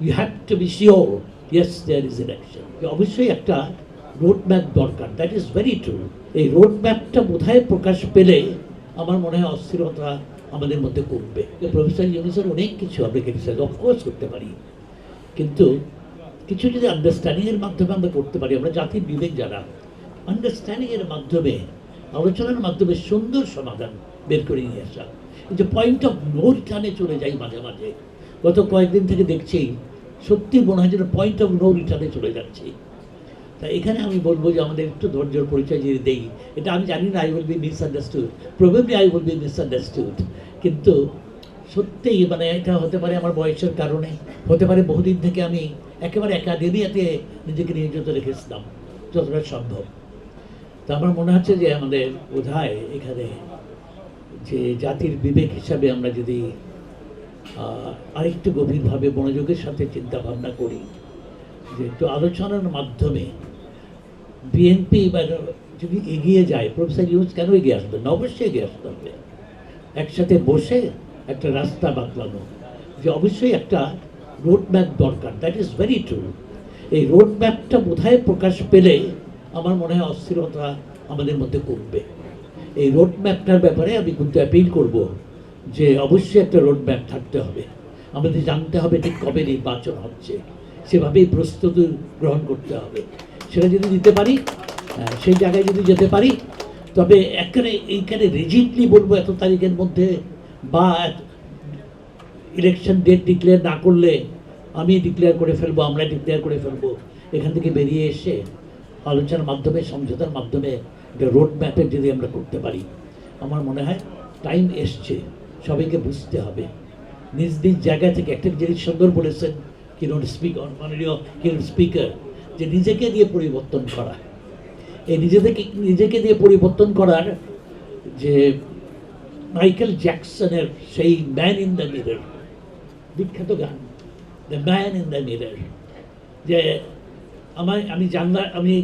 You have to be sure, yes, there is election. অবশ্যই একটা road map দরকার, that is very true. এই road ম্যাপটা বোধহয় প্রকাশ পেলে আমার মনে হয় অস্থিরতা আমাদের মধ্যে কমবে। প্রফেসর ইউনূসের অনেক কিছু আমরা ক্রিটিসাইজ অফকোর্স করতে পারি, কিন্তু কিছু যদি আন্ডারস্ট্যান্ডিংয়ের মাধ্যমে আমরা করতে পারি, আমরা জাতির বিবেক যারা, আন্ডারস্ট্যান্ডিংয়ের মাধ্যমে, আলোচনার মাধ্যমে সুন্দর সমাধান বের করে নিয়ে আসা। এই যে পয়েন্ট অফ নো রিটার্নে চলে যাই মাঝে মাঝে, গত কয়েকদিন থেকে দেখছি সত্যি মনে হয় যেন পয়েন্ট অফ নো রিটার্নে চলে যাচ্ছে। তা এখানে আমি বলবো যে আমাদের একটু ধৈর্যের পরিচয় যদি দেই, এটা আমি জানি না, I will be misunderstood, probably I will be misunderstood, কিন্তু সত্যিই মানে এটা হতে পারে আমার বয়সের কারণে, হতে পারে বহুদিন থেকে আমি একেবারে একাডেমিয়াতে নিজেকে নিয়োজিত রেখেছিলাম যতটা সম্ভব। তা আমার মনে হচ্ছে যে আমাদের বোধহয় এখানে যে জাতির বিবেক হিসাবে আমরা যদি আরেকটু গভীরভাবে মনোযোগের সাথে চিন্তা ভাবনা করি, যে একটু আলোচনার মাধ্যমে বিএনপি যদি এগিয়ে যায়, প্রফেসর ইউনূস কেন এগিয়ে আসবেন না? অবশ্যই এগিয়ে আসতে হবে। একসাথে বসে একটা রাস্তা বাতলানো, যে অবশ্যই একটা রোড ম্যাপ দরকার, দ্যাট ইজ ভেরি ট্রু। এই রোড ম্যাপটা বোধহয় প্রকাশ পেলে আমার মনে হয় অস্থিরতা আমাদের মধ্যে কমবে। এই রোড ম্যাপটার ব্যাপারে আমি কিন্তু অ্যাপিল করব যে অবশ্যই একটা রোড ম্যাপ থাকতে হবে। আমাদের জানতে হবে ঠিক কবে নির্বাচন হচ্ছে, সেভাবেই প্রস্তুতি গ্রহণ করতে হবে। সেটা যদি দিতে পারি, সেই জায়গায় যদি যেতে পারি, তবে এইখানে রিজিডলি বলবো এত তারিখের মধ্যে বা ইলেকশন ডেট ডিক্লেয়ার না করলে আমি ডিক্লেয়ার করে ফেলবো, আমরা ডিক্লেয়ার করে ফেলবো, এখান থেকে বেরিয়ে এসে আলোচনার মাধ্যমে, সমঝোতার মাধ্যমে একটা রোড ম্যাপের যদি আমরা করতে পারি, আমার মনে হয় টাইম এসছে, সবাইকে বুঝতে হবে নিজ নিজ জায়গা থেকে। একটা জিনিস সুন্দর বলেছেন মাননীয় স্পিকার, যে নিজেকে দিয়ে পরিবর্তন করা। এই নিজেকে দিয়ে পরিবর্তন করার যে মাইকেল জ্যাকসনের সেই ম্যান ইন দ্য মিরর বিখ্যাত গান, the man in the mirror, যে আমি জানলা, আমি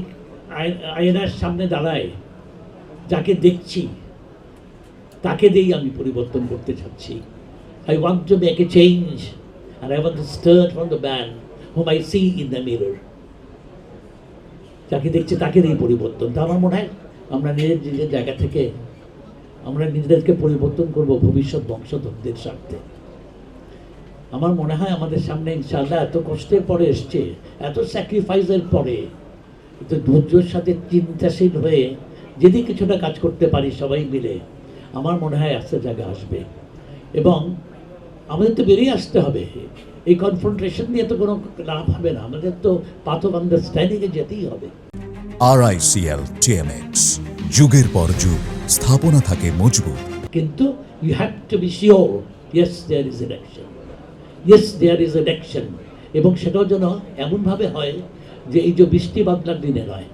আয়নার সামনে দাঁড়ায় যাকে দেখছি তাকে দিয়েই আমি পরিবর্তন করতে চাচ্ছি। I want to make a change and I want to start from the man whom I see in the mirror. যাকে দেখছি তাকে দিয়েই পরিবর্তন। তা আমার মনে হয় আমরা নিজের জায়গা থেকে আমরা নিজেদেরকে পরিবর্তন করব ভবিষ্যৎ বংশধরদের স্বার্থে। আমার মনে হয় আমাদের সামনে ইনশাআল্লাহ এত কষ্টের পরে এসছে, এত স্যাক্রিফাইসের পরে, কিন্তু ধৈর্যের সাথে চিন্তাশীল হয়ে যদি কিছুটা কাজ করতে পারি সবাই মিলে, আমার মনে হয় আস্তে জায়গা আসবে। এবং আমাদের তো বেরিয়ে আসতে হবে, এই কনফ্রন্টেশন নিয়ে তো কোনো লাভ হবে না, আমাদের তো পাথ অফ আন্ডারস্ট্যান্ডিংয়ে যেতেই হবে। RICL TMX, যুগের পর যুগ স্থাপনা থাকে মজবুত। কিন্তু you have to be sure, yes there is election, yes there is election. এবং সেটাও যেন এমনভাবে হয় যে এই যে বৃষ্টি বাদলার দিনে নয়,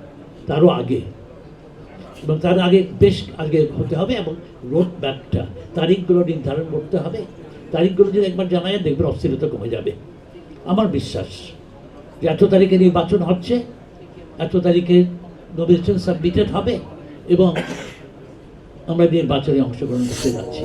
তারও আগে, এবং তার আগে বেশ আগে হতে হবে। এবং রোড ম্যাপটা তারিখগুলো নির্ধারণ করতে হবে। তারিখগুলো যদি একবার জানা যায়, দেখবেন অস্থিরতা কমে যাবে। আমার বিশ্বাস যে এত তারিখে নির্বাচন হচ্ছে, এত তারিখে নমিনেশন সাবমিটেড হবে এবং আমরা নির্বাচনে অংশগ্রহণ করতে যাচ্ছি।